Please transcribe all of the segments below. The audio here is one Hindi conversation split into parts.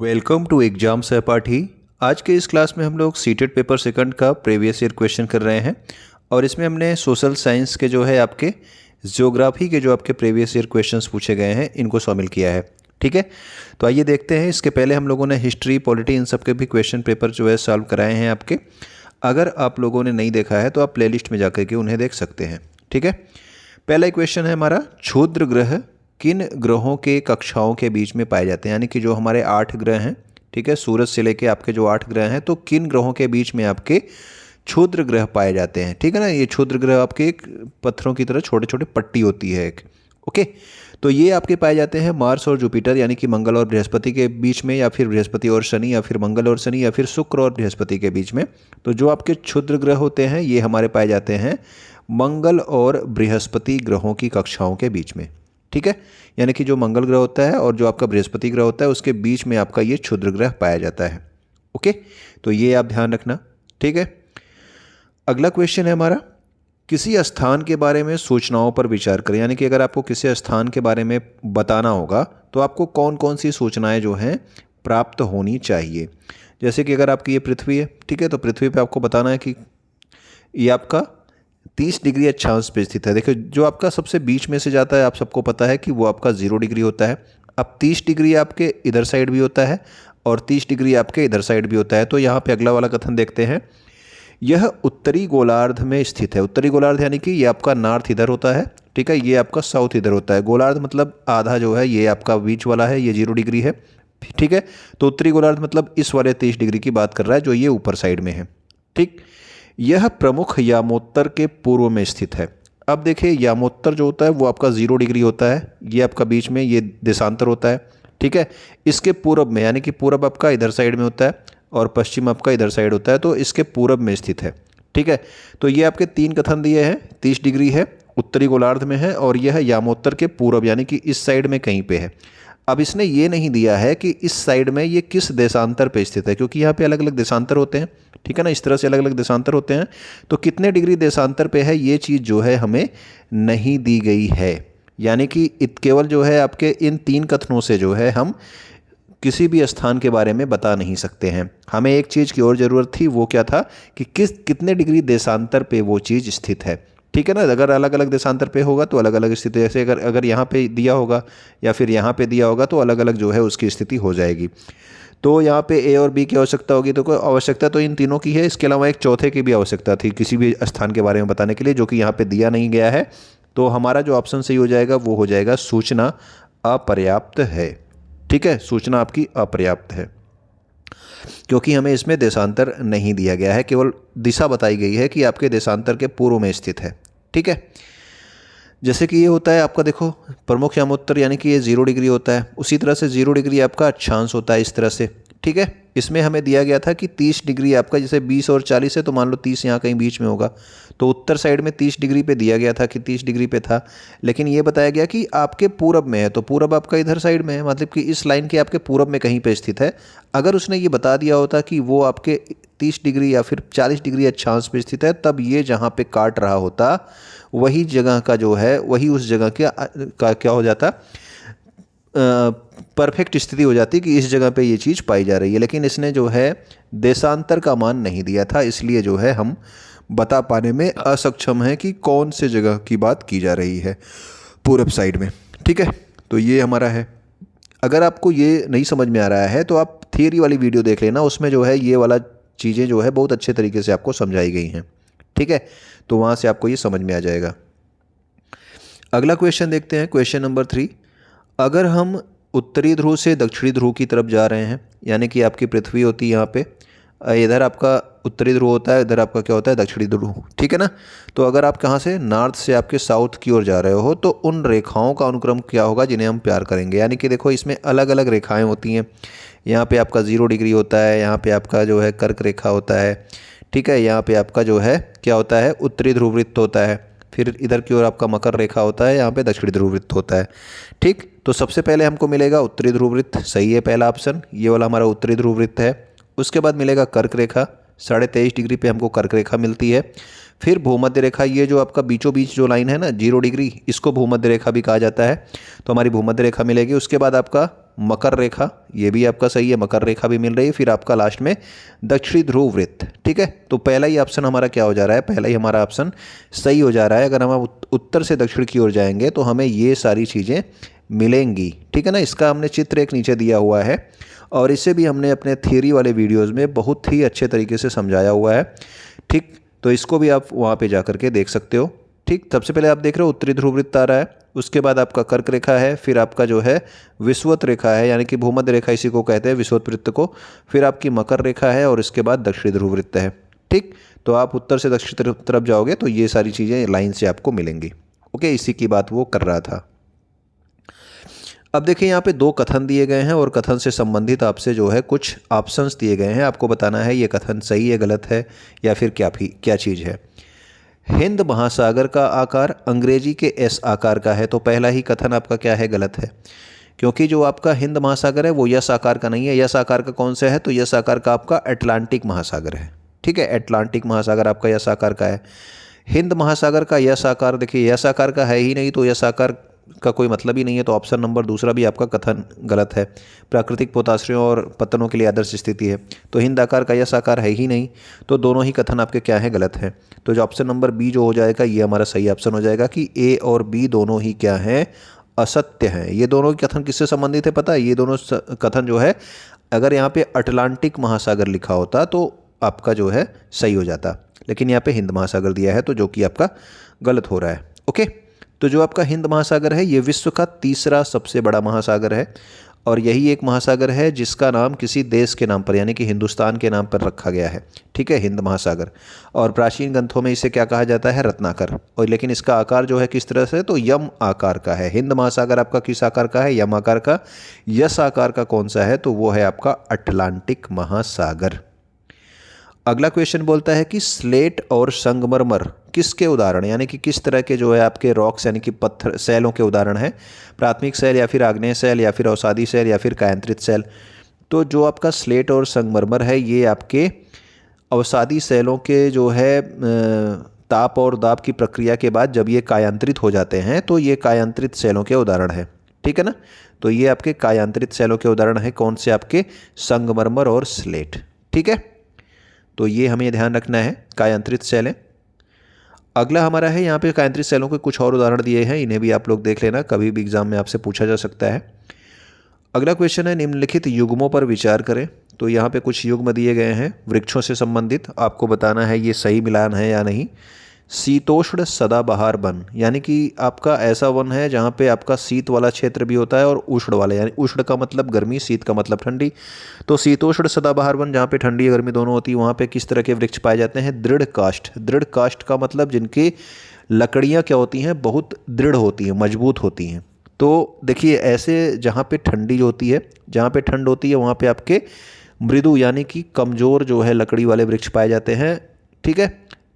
वेलकम टू एग्जाम सहपाठी। आज के इस क्लास में हम लोग सीटेट पेपर सेकंड का प्रीवियस ईयर क्वेश्चन कर रहे हैं और इसमें हमने सोशल साइंस के जो है आपके ज्योग्राफी के जो आपके प्रीवियस ईयर क्वेश्चंस पूछे गए हैं इनको शामिल किया है। ठीक है, तो आइए देखते हैं। इसके पहले हम लोगों ने हिस्ट्री, पॉलिटी, इन सब के भी क्वेश्चन पेपर जो है सॉल्व कराए हैं आपके। अगर आप लोगों ने नहीं देखा है तो आप प्लेलिस्ट में जाकर के उन्हें देख सकते हैं। ठीक है, पहला क्वेश्चन है हमारा, क्षुद्र ग्रह किन ग्रहों के कक्षाओं के बीच में पाए जाते हैं। यानी कि जो हमारे 8 ग्रह हैं, ठीक है, सूरज से लेके आपके जो 8 ग्रह हैं, तो किन ग्रहों के बीच में आपके क्षुद्र ग्रह पाए जाते हैं। ठीक है ना, ये क्षुद्र ग्रह आपके एक पत्थरों की तरह छोटे छोटे पट्टी होती है एक। ओके, तो ये आपके पाए जाते हैं मार्स और जुपिटर यानी कि मंगल और बृहस्पति के बीच में, या फिर बृहस्पति और शनि, या फिर मंगल और शनि, या फिर शुक्र और बृहस्पति के बीच में। तो जो आपके क्षुद्र ग्रह होते हैं ये हमारे पाए जाते हैं मंगल और बृहस्पति ग्रहों की कक्षाओं के बीच में। ठीक है, यानी कि जो मंगल ग्रह होता है और जो आपका बृहस्पति ग्रह होता है उसके बीच में आपका ये क्षुद्र ग्रह पाया जाता है। ओके, तो ये आप ध्यान रखना। ठीक है, अगला क्वेश्चन है हमारा, किसी स्थान के बारे में सूचनाओं पर विचार करें। यानी कि अगर आपको किसी स्थान के बारे में बताना होगा तो आपको कौन कौन सी सूचनाएं जो हैं प्राप्त होनी चाहिए। जैसे कि अगर आपकी ये पृथ्वी है, ठीक है, तो पृथ्वी पे आपको बताना है कि ये आपका 30 डिग्री अक्षांश पे स्थित है। देखिए, जो आपका सबसे बीच में से जाता है आप सबको पता है कि वो आपका 0 डिग्री होता है। अब 30 डिग्री आपके इधर साइड भी होता है और 30 डिग्री आपके इधर साइड भी होता है। तो यहाँ पे अगला वाला कथन देखते हैं, यह उत्तरी गोलार्ध में स्थित है। उत्तरी गोलार्ध यानी कि ये आपका नॉर्थ इधर होता है, ठीक है, ये आपका साउथ इधर होता है। गोलार्ध मतलब आधा जो है ये आपका बीच वाला है, ये 0 डिग्री है। ठीक है, तो उत्तरी गोलार्ध मतलब इस वाले 30 डिग्री की बात कर रहा है जो ये ऊपर साइड में है। ठीक, यह प्रमुख यामोत्तर के पूर्व में स्थित है। अब देखिए, यामोत्तर जो होता है वो आपका 0 डिग्री होता है, ये आपका बीच में ये देशांतर होता है। ठीक है, इसके पूर्व में, यानी कि पूर्व आपका इधर साइड में होता है और पश्चिम आपका इधर साइड होता है, तो इसके पूर्व में स्थित है। ठीक है, तो ये आपके 3 कथन दिए हैं। 30 डिग्री है, उत्तरी गोलार्ध में है, और यह यामोत्तर के पूर्व यानी कि इस साइड में कहीं पे है। अब इसने ये नहीं दिया है कि इस साइड में ये किस देशांतर पे स्थित है, क्योंकि यहाँ पे अलग अलग देशांतर होते हैं। ठीक है ना, इस तरह से अलग अलग देशांतर होते हैं। तो कितने डिग्री देशांतर पे है ये चीज़ जो है हमें नहीं दी गई है। यानी कि केवल जो है आपके इन 3 कथनों से जो है हम किसी भी स्थान के बारे में बता नहीं सकते हैं। हमें एक चीज़ की और ज़रूरत थी, वो क्या था कि कितने डिग्री देशांतर पे वो चीज़ स्थित है। ठीक है ना, अगर अलग अलग देशांतर पे होगा तो अलग अलग स्थिति, जैसे अगर यहाँ पे दिया होगा या फिर यहाँ पे दिया होगा तो अलग अलग जो है उसकी स्थिति हो जाएगी। तो यहाँ पे ए और बी की आवश्यकता होगी, तो कोई आवश्यकता तो इन तीनों की है। इसके अलावा एक चौथे की भी आवश्यकता थी किसी भी स्थान के बारे में बताने के लिए, जो कि यहाँ पे दिया नहीं गया है। तो हमारा जो ऑप्शन सही हो जाएगा वो हो जाएगा सूचना अपर्याप्त है। ठीक है, सूचना आपकी अपर्याप्त है क्योंकि हमें इसमें देशांतर नहीं दिया गया है, केवल दिशा बताई गई है कि आपके देशांतर के पूर्व में स्थित है। ठीक है, जैसे कि ये होता है आपका, देखो, प्रमुख यामोत्तर यानी कि ये 0 डिग्री होता है, उसी तरह से 0 डिग्री आपका अक्षांश होता है इस तरह से। ठीक है, इसमें हमें दिया गया था कि 30 डिग्री आपका, जैसे 20 और 40 है तो मान लो 30 यहाँ कहीं बीच में होगा, तो उत्तर साइड में 30 डिग्री पे दिया गया था कि 30 डिग्री पे था। लेकिन ये बताया गया कि आपके पूरब में है, तो पूरब आपका इधर साइड में है, मतलब कि इस लाइन के आपके पूरब में कहीं पे स्थित है। अगर उसने ये बता दिया होता कि वो आपके 30 डिग्री या फिर 40 डिग्री अक्षांश पे स्थित है, तब ये जहाँ पे काट रहा होता वही जगह का जो है, वही उस जगह का क्या हो जाता, परफेक्ट स्थिति हो जाती कि इस जगह पे ये चीज़ पाई जा रही है। लेकिन इसने जो है देशांतर का मान नहीं दिया था, इसलिए जो है हम बता पाने में असक्षम हैं कि कौन से जगह की बात की जा रही है पूरब साइड में। ठीक है, तो ये हमारा है। अगर आपको ये नहीं समझ में आ रहा है तो आप थियरी वाली वीडियो देख लेना, उसमें जो है ये वाला चीज़ें जो है बहुत अच्छे तरीके से आपको समझाई गई हैं। ठीक है, तो वहाँ से आपको ये समझ में आ जाएगा। अगला क्वेश्चन देखते हैं, क्वेश्चन नंबर 3। अगर हम उत्तरी ध्रुव से दक्षिणी ध्रुव की तरफ जा रहे हैं, यानी कि आपकी पृथ्वी होती है यहाँ पे, इधर आपका उत्तरी ध्रुव होता है, इधर आपका क्या होता है, दक्षिणी ध्रुव। ठीक है ना, तो अगर आप कहाँ से नॉर्थ से आपके साउथ की ओर जा रहे हो तो उन रेखाओं का अनुक्रम क्या होगा जिन्हें हम प्यार करेंगे। यानी कि देखो, इसमें अलग अलग रेखाएँ होती हैं। यहाँ पे आपका 0 डिग्री होता है, यहाँ पे आपका जो है कर्क रेखा होता है। ठीक है, यहाँ पे आपका जो है क्या होता है, उत्तरी ध्रुव वृत्त होता है। फिर इधर की ओर आपका मकर रेखा होता है, यहाँ पे दक्षिणी ध्रुव वृत्त होता है। ठीक, तो सबसे पहले हमको मिलेगा उत्तरी ध्रुव वृत्त, सही है पहला ऑप्शन, ये वाला हमारा उत्तरी ध्रुव वृत्त है। उसके बाद मिलेगा कर्क रेखा, 23.5 डिग्री पे हमको कर्क रेखा मिलती है। फिर भूमध्य रेखा, ये जो आपका बीचों बीच जो लाइन है ना 0 डिग्री, इसको भूमध्य रेखा भी कहा जाता है, तो हमारी भूमध्य रेखा मिलेगी। उसके बाद आपका मकर रेखा, ये भी आपका सही है, मकर रेखा भी मिल रही है। फिर आपका लास्ट में दक्षिणी ध्रुव वृत्त। ठीक है, तो पहला ही ऑप्शन हमारा क्या हो जा रहा है, पहला ही हमारा ऑप्शन सही हो जा रहा है। अगर हम उत्तर से दक्षिण की ओर जाएंगे तो हमें ये सारी चीज़ें मिलेंगी। ठीक है ना, इसका हमने चित्र एक नीचे दिया हुआ है और इसे भी हमने अपने थियरी वाले वीडियोज़ में बहुत ही अच्छे तरीके से समझाया हुआ है। ठीक, तो इसको भी आप वहाँ पे जा करके देख सकते हो। ठीक, सबसे पहले आप देख रहे हो उत्तरी ध्रुव वृत्त आ रहा है, उसके बाद आपका कर्क रेखा है, फिर आपका जो है विषुवत रेखा है, यानी कि भूमध्य रेखा इसी को कहते हैं, विषुवत वृत्त को, फिर आपकी मकर रेखा है और इसके बाद दक्षिणी ध्रुव वृत्त है। ठीक, तो आप उत्तर से दक्षिण तरफ जाओगे तो ये सारी चीज़ें लाइन से आपको मिलेंगी। ओके, इसी की बात वो कर रहा था। अब देखिए यहाँ पे दो कथन दिए गए हैं और कथन से संबंधित आपसे जो है कुछ ऑप्शंस दिए गए हैं, आपको बताना है ये कथन सही है, गलत है या फिर क्या चीज़ है। हिंद महासागर का आकार अंग्रेजी के एस आकार का है, तो पहला ही कथन आपका क्या है, गलत है, क्योंकि जो आपका हिंद महासागर है वो यस आकार का नहीं है। यस आकार का कौन सा है, तो यस आकार का आपका अटलांटिक महासागर है। ठीक है, अटलांटिक महासागर आपका यस आकार का है। हिंद महासागर का यस आकार, देखिए यस आकार का है ही नहीं, तो यस आकार का कोई मतलब ही नहीं है, तो ऑप्शन नंबर दूसरा भी आपका कथन गलत है। प्राकृतिक पोताश्रयों और पतनों के लिए आदर्श स्थिति है, तो हिंद आकार का यस आकार है ही नहीं, तो दोनों ही कथन आपके क्या है, गलत है। तो जो ऑप्शन नंबर बी जो हो जाएगा ये हमारा सही ऑप्शन हो जाएगा कि ए और बी दोनों ही क्या हैं, असत्य हैं। ये दोनों कथन किससे संबंधित है पता है, ये दोनों कथन जो है अगर यहाँ पे अटलांटिक महासागर लिखा होता तो आपका जो है सही हो जाता, लेकिन यहाँ पे हिंद महासागर दिया है तो जो कि आपका गलत हो रहा है। ओके, तो जो आपका हिंद महासागर है ये विश्व का तीसरा सबसे बड़ा महासागर है और यही एक महासागर है जिसका नाम किसी देश के नाम पर यानी कि हिंदुस्तान के नाम पर रखा गया है। ठीक है, हिंद महासागर, और प्राचीन ग्रंथों में इसे क्या कहा जाता है, रत्नाकर। और लेकिन इसका आकार जो है किस तरह से, तो यम आकार का है। हिंद महासागर आपका किस आकार का है, यम आकार का। यस आकार का कौन सा है, तो वो है आपका अटलांटिक महासागर। अगला क्वेश्चन बोलता है कि स्लेट और संगमरमर किसके उदाहरण, यानी कि किस तरह के जो है आपके रॉक्स यानी कि पत्थर सेलों के उदाहरण हैं, प्राथमिक सेल या फिर आग्नेय सेल या फिर अवसादी सेल या फिर कायांतरित सेल। तो जो आपका स्लेट और संगमरमर है ये आपके अवसादी सेलों के जो है ताप और दाब की प्रक्रिया के बाद जब ये कायांतरित हो जाते हैं तो ये कायांतरित सेलों के उदाहरण है। ठीक है ना, तो ये आपके कायांतरित सेलों के उदाहरण है, कौन से, आपके संगमरमर और स्लेट। ठीक है, तो ये हमें ध्यान रखना है, कायांतरित सेलें। अगला हमारा है यहाँ पे कायांतरित सेलों के कुछ और उदाहरण दिए हैं, इन्हें भी आप लोग देख लेना, कभी भी एग्जाम में आपसे पूछा जा सकता है। अगला क्वेश्चन है निम्नलिखित युग्मों पर विचार करें। तो यहाँ पे कुछ युग्म दिए गए हैं वृक्षों से संबंधित, आपको बताना है ये सही मिलान है या नहीं। शीतोष्ण सदाबहार वन, यानी कि आपका ऐसा वन है जहाँ पे आपका शीत वाला क्षेत्र भी होता है और उष्ण वाला, यानी उष्ण का मतलब गर्मी, शीत का मतलब ठंडी। तो शीतोष्ण सदाबहार वन जहाँ पे ठंडी और गर्मी दोनों होती है, वहाँ पे किस तरह के वृक्ष पाए जाते हैं, दृढ़ काष्ठ। दृढ़ काष्ठ का मतलब जिनकी लकड़ियाँ क्या होती हैं, बहुत दृढ़ होती हैं, मजबूत होती हैं। तो देखिए ऐसे जहाँ पे ठंडी होती है, जहाँ पे ठंड होती है वहाँ पे आपके मृदु यानी कि कमज़ोर जो है लकड़ी वाले वृक्ष पाए जाते हैं। ठीक है,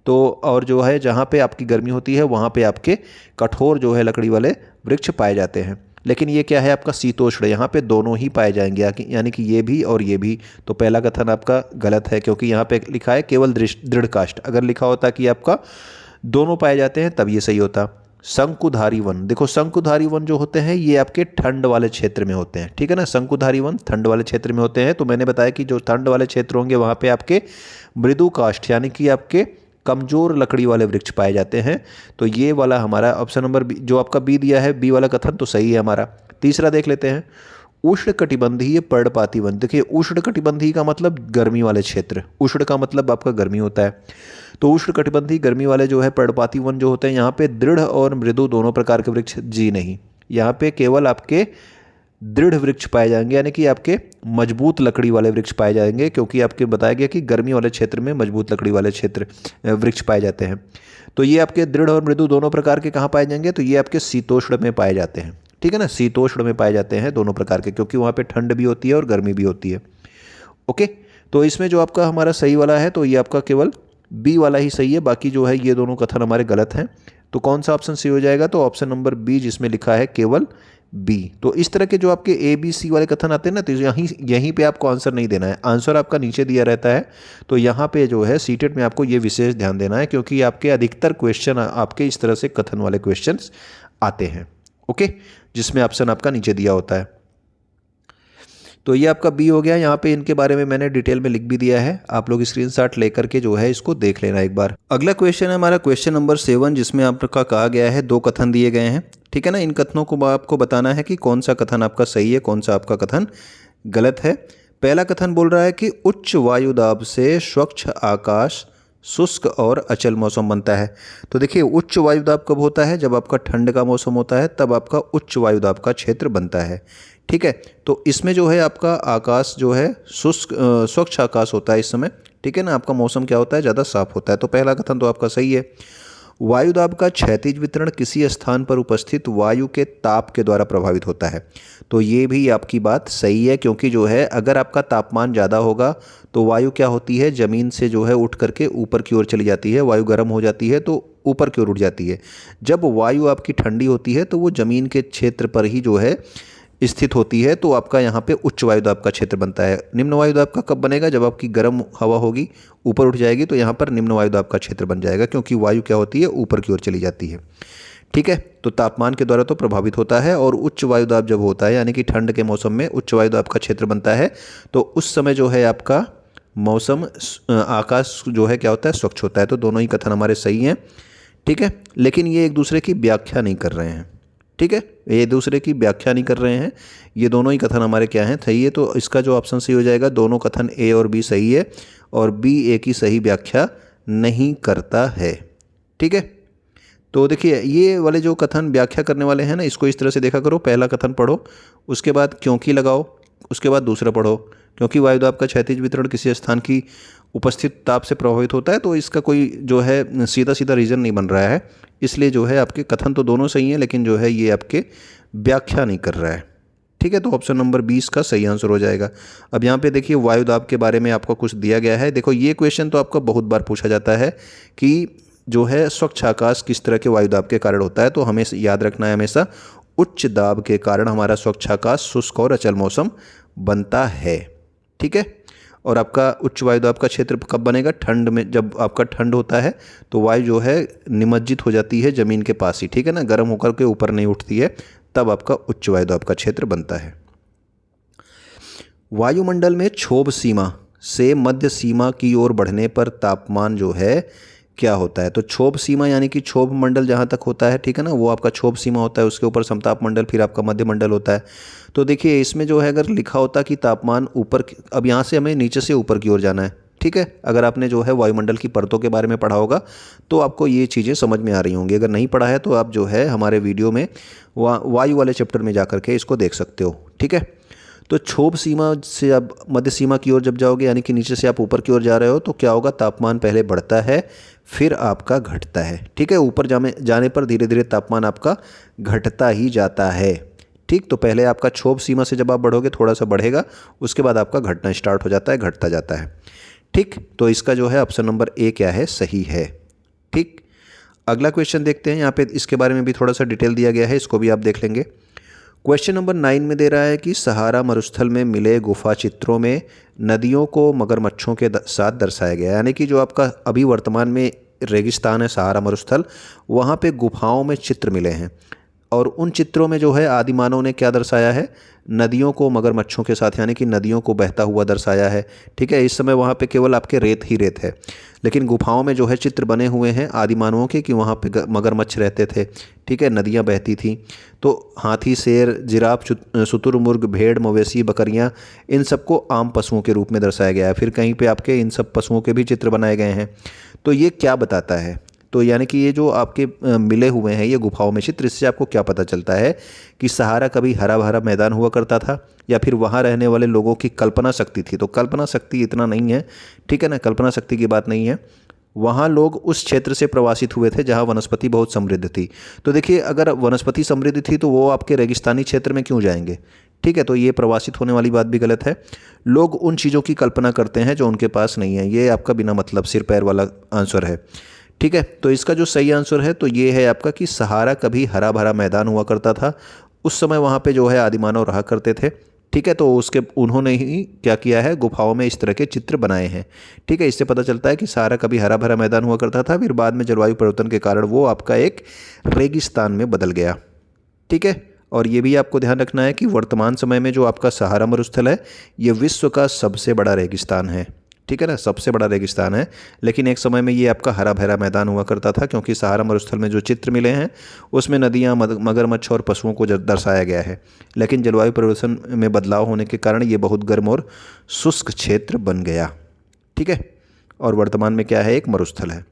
तो और जो है जहाँ पे आपकी गर्मी होती है वहाँ पे आपके कठोर जो है लकड़ी वाले वृक्ष पाए जाते हैं। लेकिन ये क्या है आपका शीतोष्ण, यहाँ पे दोनों ही पाए जाएंगे, यानी कि ये भी और ये भी। तो पहला कथन आपका गलत है क्योंकि यहाँ पे लिखा है केवल दृढ़ काष्ठ, अगर लिखा होता कि आपका दोनों पाए जाते हैं तब ये सही होता। शंकुधारी वन, देखो शंकुधारी वन जो होते हैं ये आपके ठंड वाले क्षेत्र में होते हैं। ठीक है ना, शंकुधारी वन ठंड वाले क्षेत्र में होते हैं। तो मैंने बताया कि जो ठंड वाले क्षेत्र होंगे वहाँ पे आपके मृदु काष्ठ यानी कि आपके कमजोर लकड़ी वाले वृक्ष पाए जाते हैं। तो ये वाला हमारा ऑप्शन नंबर बी जो आपका बी दिया है, बी वाला कथन तो सही है हमारा। तीसरा देख लेते हैं, उष्ण कटिबंधीय पर्णपाती वन। देखिए उष्ण कटिबंधीय का मतलब गर्मी वाले क्षेत्र, उष्ण का मतलब आपका गर्मी होता है। तो उष्ण कटिबंधीय गर्मी वाले जो है पर्णपाती वन जो होते हैं, यहाँ पे दृढ़ और मृदु दोनों प्रकार के वृक्ष जी नहीं, यहाँ पे केवल आपके दृढ़ वृक्ष पाए जाएंगे, यानी कि आपके मजबूत लकड़ी वाले वृक्ष पाए जाएंगे, क्योंकि आपके बताया गया कि गर्मी वाले क्षेत्र में मजबूत लकड़ी वाले क्षेत्र वृक्ष पाए जाते हैं। तो ये आपके दृढ़ और मृदु दोनों प्रकार के कहाँ पाए जाएंगे, तो ये आपके शीतोष्ण में पाए जाते हैं। ठीक है ना, शीतोष्ण में पाए जाते हैं दोनों प्रकार के, क्योंकि वहाँ पे ठंड भी होती है और गर्मी भी होती है। ओके, तो इसमें जो आपका हमारा सही वाला है तो ये आपका केवल बी वाला ही सही है, बाकी जो है ये दोनों कथन हमारे गलत हैं। तो कौन सा ऑप्शन सही हो जाएगा, तो ऑप्शन नंबर बी जिसमें लिखा है केवल बी। तो इस तरह के जो आपके ए बी सी वाले कथन आते हैं ना, तो यहीं पे आपको आंसर नहीं देना है, आंसर आपका नीचे दिया रहता है। तो यहाँ पे जो है सीटेट में आपको ये विशेष ध्यान देना है, क्योंकि आपके अधिकतर क्वेश्चन आपके इस तरह से कथन वाले क्वेश्चन आते हैं। ओके, जिसमें ऑप्शन आपका नीचे दिया होता है। तो ये आपका बी हो गया। यहाँ पे इनके बारे में मैंने डिटेल में लिख भी दिया है, आप लोग स्क्रीनशॉट लेकर के जो है इसको देख लेना एक बार। अगला क्वेश्चन है हमारा क्वेश्चन नंबर 7, जिसमें आपका कहा गया है 2 कथन दिए गए हैं, ठीक है ना। इन कथनों को आपको बताना है कि कौन सा कथन आपका सही है, कौन सा आपका कथन गलत है। पहला कथन बोल रहा है कि उच्च वायु दाब से स्वच्छ आकाश, शुष्क और अचल मौसम बनता है। तो देखिए उच्च वायु दाब कब होता है, जब आपका ठंड का मौसम होता है तब आपका उच्च वायु दाब का क्षेत्र बनता है, ठीक है। तो इसमें जो है आपका आकाश जो है स्वच्छ आकाश होता है इस समय, ठीक है ना। आपका मौसम क्या होता है, ज़्यादा साफ होता है। तो पहला कथन तो आपका सही है। वायु दाब का क्षैतिज वितरण किसी स्थान पर उपस्थित वायु के ताप के द्वारा प्रभावित होता है। तो ये भी आपकी बात सही है, क्योंकि जो है अगर आपका तापमान ज़्यादा होगा तो वायु क्या होती है, ज़मीन से जो है उठ करके ऊपर की ओर चली जाती है, वायु गर्म हो जाती है तो ऊपर की ओर उठ जाती है। जब वायु आपकी ठंडी होती है तो वो ज़मीन के क्षेत्र पर ही जो है स्थित होती है, तो आपका यहाँ पे उच्च वायुदाब का क्षेत्र बनता है। निम्न वायुदाब का कब बनेगा, जब आपकी गर्म हवा होगी ऊपर उठ जाएगी तो यहाँ पर निम्न वायुदाब का क्षेत्र बन जाएगा, क्योंकि वायु क्या होती है, ऊपर की ओर चली जाती है, ठीक है। तो तापमान के द्वारा तो प्रभावित होता है, और उच्च वायुदाब जब होता है यानी कि ठंड के मौसम में उच्च वायुदाब का क्षेत्र बनता है, तो उस समय जो है आपका मौसम आकाश जो है क्या होता है, स्वच्छ होता है। तो दोनों ही कथन हमारे सही हैं, ठीक है। लेकिन ये एक दूसरे की व्याख्या नहीं कर रहे हैं, ठीक है, ये दूसरे की व्याख्या नहीं कर रहे हैं, ये दोनों ही कथन हमारे क्या हैं, सही है। तो इसका जो ऑप्शन सही हो जाएगा, दोनों कथन ए और बी सही है, और बी ए की सही व्याख्या नहीं करता है, ठीक है। तो देखिए ये वाले जो कथन व्याख्या करने वाले हैं ना, इसको इस तरह से देखा करो। पहला कथन पढ़ो, उसके बाद क्योंकि लगाओ, उसके बाद दूसरा पढ़ो। क्योंकि वायुदाब का क्षैतिज वितरण किसी स्थान की उपस्थित ताप से प्रभावित होता है, तो इसका कोई जो है सीधा सीधा रीज़न नहीं बन रहा है, इसलिए जो है आपके कथन तो दोनों सही हैं, लेकिन जो है ये आपके व्याख्या नहीं कर रहा है, ठीक है। तो ऑप्शन नंबर 20 का सही आंसर हो जाएगा। अब यहाँ पे देखिए वायुदाब के बारे में आपको कुछ दिया गया है। देखो ये क्वेश्चन तो आपका बहुत बार पूछा जाता है कि जो है स्वच्छ आकाश किस तरह के वायुदाब के कारण होता है। तो हमें याद रखना है हमेशा, उच्च दाब के कारण हमारा स्वच्छ आकाश, शुष्क और अचल मौसम बनता है, ठीक है। और आपका उच्च वायुदाब का क्षेत्र कब बनेगा, ठंड में। जब आपका ठंड होता है तो वायु जो है निमज्जित हो जाती है ज़मीन के पास ही, ठीक है ना, गर्म होकर के ऊपर नहीं उठती है, तब आपका उच्च वायुदाब का क्षेत्र बनता है। वायुमंडल में क्षोभ सीमा से मध्य सीमा की ओर बढ़ने पर तापमान जो है क्या होता है। तो क्षोभ सीमा यानी कि क्षोभ मंडल जहाँ तक होता है, ठीक है ना, वो आपका क्षोभ सीमा होता है, उसके ऊपर समताप मंडल, फिर आपका मध्य मंडल होता है। तो देखिए इसमें जो है अगर लिखा होता कि तापमान ऊपर, अब यहाँ से हमें नीचे से ऊपर की ओर जाना है, ठीक है। अगर आपने जो है वायुमंडल की परतों के बारे में पढ़ा होगा तो आपको ये चीज़ें समझ में आ रही होंगी। अगर नहीं पढ़ा है तो आप जो है हमारे वीडियो में वायु वाले चैप्टर में जा करके इसको देख सकते हो, ठीक है। तो क्षोभ सीमा से आप मध्य सीमा की ओर जब जाओगे, यानी कि नीचे से आप ऊपर की ओर जा रहे हो, तो क्या होगा, तापमान पहले बढ़ता है फिर आपका घटता है, ठीक है। ऊपर जाने पर धीरे धीरे तापमान आपका घटता ही जाता है, ठीक। तो पहले आपका क्षोभ सीमा से जब आप बढ़ोगे थोड़ा सा बढ़ेगा, उसके बाद आपका घटना स्टार्ट हो जाता है, घटता जाता है, ठीक। तो इसका जो है ऑप्शन नंबर ए क्या है, सही है, ठीक। अगला क्वेश्चन देखते हैं, यहाँ पे इसके बारे में भी थोड़ा सा डिटेल दिया गया है, इसको भी आप देख लेंगे। क्वेश्चन नंबर 9 में दे रहा है कि सहारा मरुस्थल में मिले गुफा चित्रों में नदियों को मगरमच्छों के साथ दर्शाया गया, यानी कि जो आपका अभी वर्तमान में रेगिस्तान है सहारा मरुस्थल, वहाँ पे गुफाओं में चित्र मिले हैं, और उन चित्रों में जो है आदिमानव ने क्या दर्शाया है, नदियों को मगरमच्छों के साथ, यानी कि नदियों को बहता हुआ दर्शाया है, ठीक है। इस समय वहाँ पे केवल आपके रेत ही रेत है, लेकिन गुफाओं में जो है चित्र बने हुए हैं आदिमानवों के कि वहाँ पे मगरमच्छ रहते थे, ठीक है, नदियाँ बहती थीं। तो हाथी, शेर, जिराफ, शुतुरमुर्ग, भेड़, मवेशी, बकरियाँ, इन सबको आम पशुओं के रूप में दर्शाया गया है। फिर कहीं पे आपके इन सब पशुओं के भी चित्र बनाए गए हैं। तो ये क्या बताता है, तो यानी कि ये जो आपके मिले हुए हैं ये गुफाओं में चित्र, इससे आपको क्या पता चलता है कि सहारा कभी हरा भरा मैदान हुआ करता था, या फिर वहाँ रहने वाले लोगों की कल्पना शक्ति थी। तो कल्पना शक्ति इतना नहीं है, ठीक है ना, कल्पना शक्ति की बात नहीं है। वहाँ लोग उस क्षेत्र से प्रवासित हुए थे जहाँ वनस्पति बहुत समृद्ध थी। तो देखिए अगर वनस्पति समृद्ध थी तो वो आपके रेगिस्तानी क्षेत्र में क्यों जाएंगे, ठीक है। तो ये प्रवासित होने वाली बात भी गलत है। लोग उन चीज़ों की कल्पना करते हैं जो उनके पास नहीं है, ये आपका बिना मतलब सिर पैर वाला आंसर है, ठीक है। तो इसका जो सही आंसर है तो ये है आपका कि सहारा कभी हरा भरा मैदान हुआ करता था, उस समय वहाँ पे जो है आदिमानव रहा करते थे, ठीक है। तो उन्होंने ही क्या किया है, गुफाओं में इस तरह के चित्र बनाए हैं, ठीक है। इससे पता चलता है कि सहारा कभी हरा भरा मैदान हुआ करता था, फिर बाद में जलवायु परिवर्तन के कारण वो आपका एक रेगिस्तान में बदल गया, ठीक है। और ये भी आपको ध्यान रखना है कि वर्तमान समय में जो आपका सहारा मरुस्थल है ये विश्व का सबसे बड़ा रेगिस्तान है, ठीक है ना, सबसे बड़ा रेगिस्तान है। लेकिन एक समय में ये आपका हरा भरा मैदान हुआ करता था, क्योंकि सहारा मरुस्थल में जो चित्र मिले हैं उसमें नदियाँ, मगरमच्छ और पशुओं को दर्शाया गया है। लेकिन जलवायु परिवर्तन में बदलाव होने के कारण ये बहुत गर्म और शुष्क क्षेत्र बन गया, ठीक है, और वर्तमान में क्या है, एक मरुस्थल है।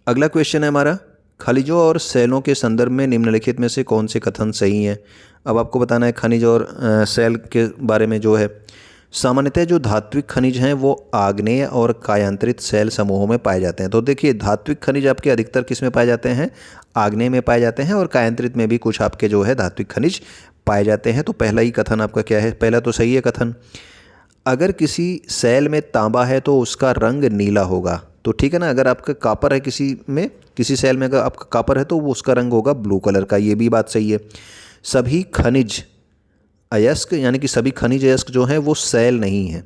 अगला क्वेश्चन है हमारा, खनिजों और सेलों के संदर्भ में निम्नलिखित में से कौन से कथन सही हैं। अब आपको बताना है खनिज और सेल के बारे में जो है। सामान्यतः जो धात्विक खनिज हैं वो आग्नेय और कायांतरित सेल समूहों में पाए जाते हैं। तो देखिए, धात्विक खनिज आपके अधिकतर किस में पाए जाते हैं, आग्नेय में पाए जाते हैं, और कायांतरित में भी कुछ आपके जो है धात्विक खनिज पाए जाते हैं। तो पहला ही कथन आपका क्या है, पहला तो सही है कथन। अगर किसी सेल में तांबा है तो उसका रंग नीला होगा। तो ठीक है ना, अगर आपका कापर है किसी सेल में अगर आपका कापर है तो वो उसका रंग होगा ब्लू कलर का, ये भी बात सही है। सभी खनिज अयस्क, यानी कि सभी खनिज अयस्क जो हैं वो सेल नहीं है,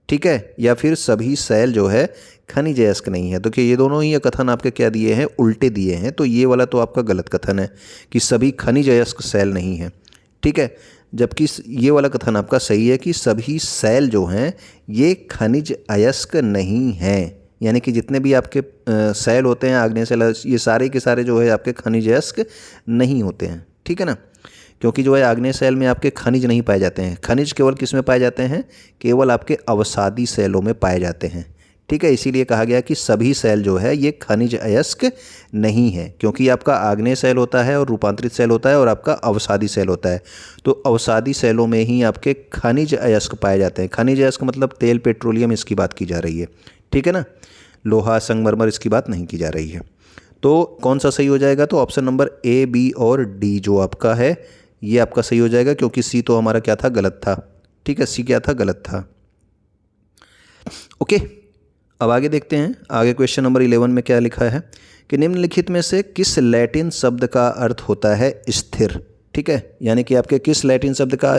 ठीक है, या फिर सभी सेल जो है खनिज अयस्क नहीं है। तो क्या ये दोनों ही कथन आपके क्या दिए हैं, उल्टे दिए हैं। तो ये वाला तो आपका गलत कथन है कि सभी खनिज अयस्क सेल नहीं है, ठीक है। जबकि ये वाला कथन आपका सही है कि सभी सेल जो हैं ये खनिज अयस्क नहीं हैं, यानी कि जितने भी आपके सेल होते हैं, आग्नेय सेल, ये सारे के सारे जो है आपके खनिज अयस्क नहीं होते हैं, ठीक है ना, क्योंकि जो है आग्नेय सेल में आपके खनिज नहीं पाए जाते हैं। खनिज केवल किस में पाए जाते हैं, केवल आपके अवसादी सेलों में पाए जाते हैं, ठीक है। इसीलिए कहा गया कि सभी सेल जो है ये खनिज अयस्क नहीं है, क्योंकि आपका आग्नेय सेल होता है और रूपांतरित सेल होता है और आपका अवसादी सेल होता है। तो अवसादी सेलों में ही आपके खनिज अयस्क पाए जाते हैं। खनिज अयस्क मतलब तेल, पेट्रोलियम, इसकी बात की जा रही है, ठीक है ना, लोहा, संगमरमर, इसकी बात नहीं की जा रही है। तो कौन सा सही हो जाएगा, तो ऑप्शन नंबर ए, बी और डी जो आपका है ये आपका सही हो जाएगा, क्योंकि सी तो हमारा क्या था, गलत था, ठीक है, सी क्या था, गलत था। ओके, अब आगे देखते हैं। आगे क्वेश्चन नंबर 11 में क्या लिखा है कि निम्नलिखित में से किस लैटिन शब्द का अर्थ होता है स्थिर, ठीक है, यानी कि आपके किस लैटिन शब्द का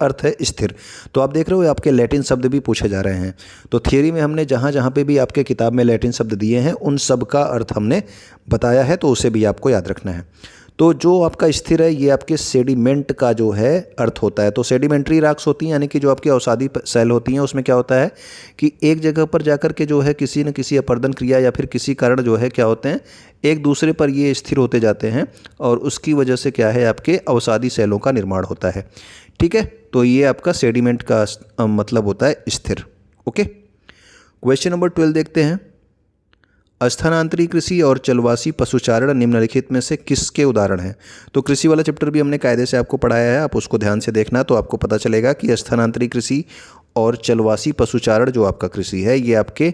अर्थ है स्थिर। तो आप देख रहे हो आपके लैटिन शब्द भी पूछे जा रहे हैं। तो थियरी में हमने जहाँ जहाँ पे भी आपके किताब में लैटिन शब्द दिए हैं उन सब का अर्थ हमने बताया है, तो उसे भी आपको याद रखना है। तो जो आपका स्थिर है ये आपके सेडिमेंट का जो है अर्थ होता है। तो सेडिमेंट्री रॉक्स होती हैं, यानी कि जो आपकी अवसादी सेल होती हैं उसमें क्या होता है कि एक जगह पर जाकर के जो है किसी न किसी अपरदन क्रिया या फिर किसी कारण जो है क्या होते हैं, एक दूसरे पर ये स्थिर होते जाते हैं और उसकी वजह से क्या है आपके अवसादी सेलों का निर्माण होता है, ठीक है। तो ये आपका सेडिमेंट का मतलब होता है स्थिर। ओके, क्वेश्चन नंबर 12 देखते हैं। स्थानांतरी कृषि और चलवासी पशुचारण निम्नलिखित में से किसके उदाहरण हैं। तो कृषि वाला चैप्टर भी हमने कायदे से आपको पढ़ाया है, आप उसको ध्यान से देखना, तो आपको पता चलेगा कि स्थानांतरी कृषि और चलवासी पशुचारण जो आपका कृषि है ये आपके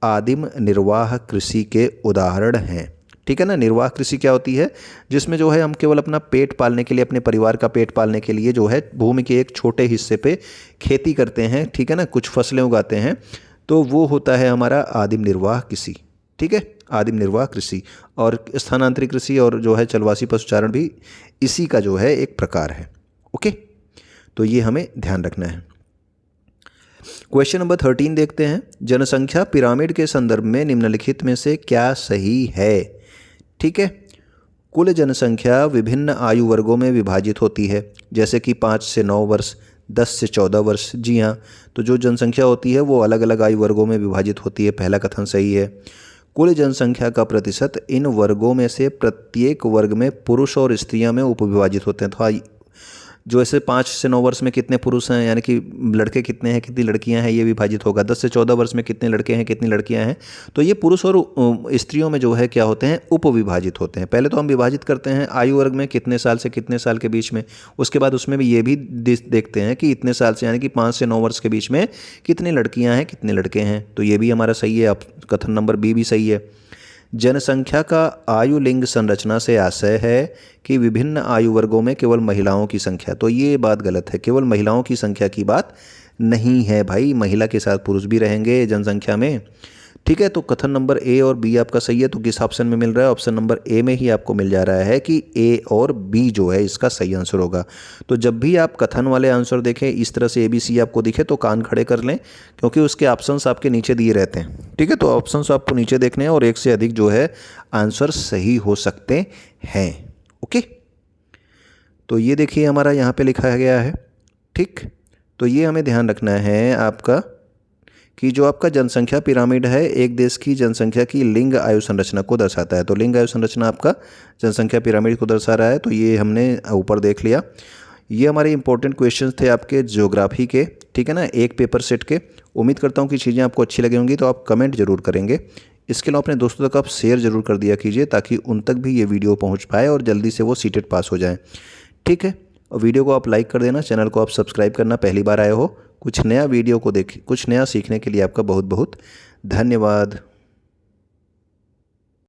आदिम निर्वाह कृषि के उदाहरण हैं, ठीक है ना। निर्वाह कृषि क्या होती है, जिसमें जो है हम केवल अपना पेट पालने के लिए, अपने परिवार का पेट पालने के लिए जो है भूमि के एक छोटे हिस्से पे खेती करते हैं, ठीक है ना, कुछ फसलें उगाते हैं, तो वो होता है हमारा आदिम निर्वाह कृषि, ठीक है, आदिम निर्वाह कृषि। और स्थानांतरित कृषि और जो है चलवासी पशुचारण भी इसी का जो है एक प्रकार है। ओके, तो ये हमें ध्यान रखना है। क्वेश्चन नंबर 13 देखते हैं। जनसंख्या पिरामिड के संदर्भ में निम्नलिखित में से क्या सही है, ठीक है। कुल जनसंख्या विभिन्न आयु वर्गों में विभाजित होती है, जैसे कि 5 से 9 वर्ष, 10 से 14 वर्ष। जी हाँ, तो जो जनसंख्या होती है वो अलग अलग आयु वर्गों में विभाजित होती है, पहला कथन सही है। कुल जनसंख्या का प्रतिशत इन वर्गों में से प्रत्येक वर्ग में पुरुष और स्त्रियां में उपविभाजित होते हैं। तो जो ऐसे 5 से 9 वर्ष में कितने पुरुष हैं, यानी कि लड़के कितने हैं, कितनी लड़कियां हैं, ये विभाजित होगा। 10 से 14 वर्ष में कितने लड़के हैं, कितनी लड़कियां हैं, तो ये पुरुष और स्त्रियों में जो है क्या होते हैं, उपविभाजित होते हैं। पहले तो हम विभाजित करते हैं आयु वर्ग में, कितने साल से कितने साल के बीच में, उसके बाद उसमें भी ये भी देखते हैं कि इतने साल से, यानी कि 5 से 9 वर्ष के बीच में कितनी लड़कियाँ हैं, कितने लड़के हैं। तो ये भी हमारा सही है, कथन नंबर बी भी सही है। जनसंख्या का आयु लिंग संरचना से आशय है कि विभिन्न आयु वर्गों में केवल महिलाओं की संख्या, तो ये बात गलत है। केवल महिलाओं की संख्या की बात नहीं है भाई, महिला के साथ पुरुष भी रहेंगे जनसंख्या में, ठीक है। तो कथन नंबर ए और बी आपका सही है। तो किस ऑप्शन में मिल रहा है, ऑप्शन नंबर ए में ही आपको मिल जा रहा है कि ए और बी जो है इसका सही आंसर होगा। तो जब भी आप कथन वाले आंसर देखें, इस तरह से ABC आपको दिखे तो कान खड़े कर लें, क्योंकि उसके ऑप्शंस आपके नीचे दिए रहते हैं, ठीक है। तो ऑप्शंस आपको नीचे देखने हैं और एक से अधिक जो है आंसर सही हो सकते हैं। ओके, तो ये देखिए हमारा यहाँ पे लिखा गया है, ठीक। तो ये हमें ध्यान रखना है आपका कि जो आपका जनसंख्या पिरामिड है एक देश की जनसंख्या की लिंग आयु संरचना को दर्शाता है। तो लिंग आयु संरचना आपका जनसंख्या पिरामिड को दर्शा रहा है। तो ये हमने ऊपर देख लिया। ये हमारे इंपॉर्टेंट क्वेश्चंस थे आपके ज्योग्राफी के, ठीक है ना, एक पेपर सेट के। उम्मीद करता हूँ कि चीज़ें आपको अच्छी लगी होंगी, तो आप कमेंट जरूर करेंगे। इसके अलावा अपने दोस्तों तक आप शेयर जरूर कर दिया कीजिए ताकि उन तक भी ये वीडियो पहुँच पाए और जल्दी से वो सीटेट पास हो जाएँ, ठीक है। और वीडियो को आप लाइक कर देना, चैनल को आप सब्सक्राइब करना, पहली बार आए हो। कुछ नया वीडियो को कुछ नया सीखने के लिए आपका बहुत बहुत धन्यवाद।